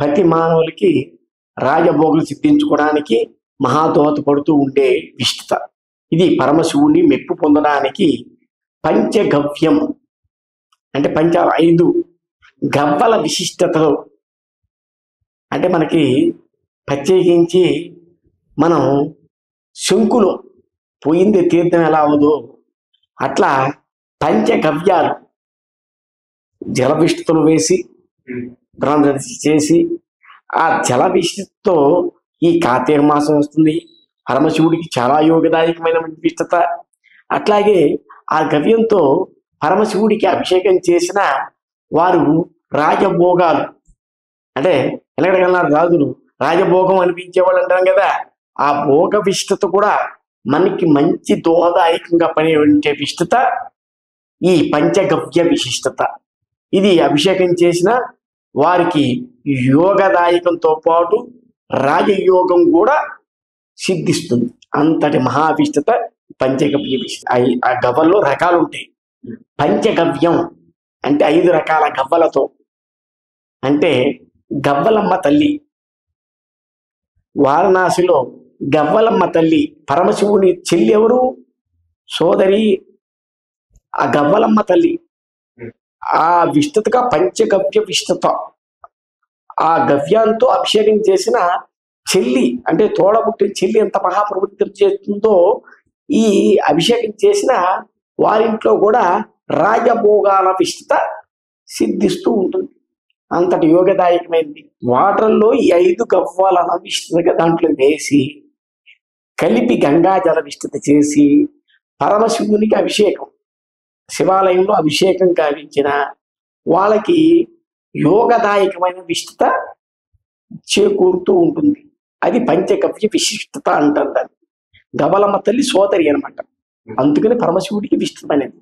ప్రతి మానవులకి రాజభోగులు సిద్ధించుకోవడానికి మహాదోహదపడుతూ ఉండే విశిష్టత. ఇది పరమశివుని మెప్పు పొందడానికి పంచగవ్యం అంటే 5 గవ్వల విశిష్టతలు. అంటే మనకి ప్రత్యేకించి మనం శంకులో పోయింది తీర్థం ఎలా అవదో అట్లా పంచగవ్యాలు జల విశిష్టతలు వేసి చేసి ఆ జల విశిష్టతో ఈ కార్తీక మాసం వస్తుంది. పరమశివుడికి చాలా యోగదాయకమైన విశిష్టత. అట్లాగే ఆ గవ్యంతో పరమశివుడికి అభిషేకం చేసిన వారు రాజభోగాలు అంటే ఎలాగైనా రాజులు రాజభోగం అనిపించేవాళ్ళు అంటాం కదా, ఆ భోగ విశిష్టత కూడా మనకి మంచి దోహదాయకంగా పనిచేసే విశిష్టత ఈ పంచగవ్య విశిష్టత. ఇది అభిషేకం చేసిన వారికి యోగదాయకంతో పాటు రాజయోగం కూడా సిద్ధిస్తుంది. అంతటి మహావిశిష్టత పంచగవ్య విశిష్టత. ఆ గవ్వల్లో రకాలు ఉంటాయి. పంచగవ్యం అంటే 5 రకాల గవ్వలతో. అంటే గవ్వలమ్మ తల్లి, వారణాసిలో గవ్వలమ్మ తల్లి పరమశివుని చెల్లి ఎవరు? సోదరి ఆ గవ్వలమ్మ తల్లి. ఆ విశిష్టతగా పంచగవ్య విశిష్టత. ఆ గవ్యంతో అభిషేకం చేసిన చెల్లి అంటే తోడబుట్టిన చెల్లి ఎంత మహాప్రవృత్తి చేస్తుందో ఈ అభిషేకం చేసిన వారింట్లో కూడా రాజభోగాల విశిష్టత సిద్ధిస్తూ ఉంటుంది. అంతటి యోగదాయకమైనది. వాటర్లో ఈ 5 గవ్వాలను విశిష్టతగా దాంట్లో వేసి కలిపి గంగాజల విశిష్టత చేసి పరమశివునికి అభిషేకం, శివాలయంలో అభిషేకం కావించిన వాళ్ళకి యోగదాయకమైన విశిష్టత చేకూరుతూ ఉంటుంది. అది పంచగవ్య విశిష్టత అంటారు. దాన్ని గవ్వలమ్మ తల్లి సోదరి అనమాట. అందుకని పరమశివుడికి విశిష్టమైనది.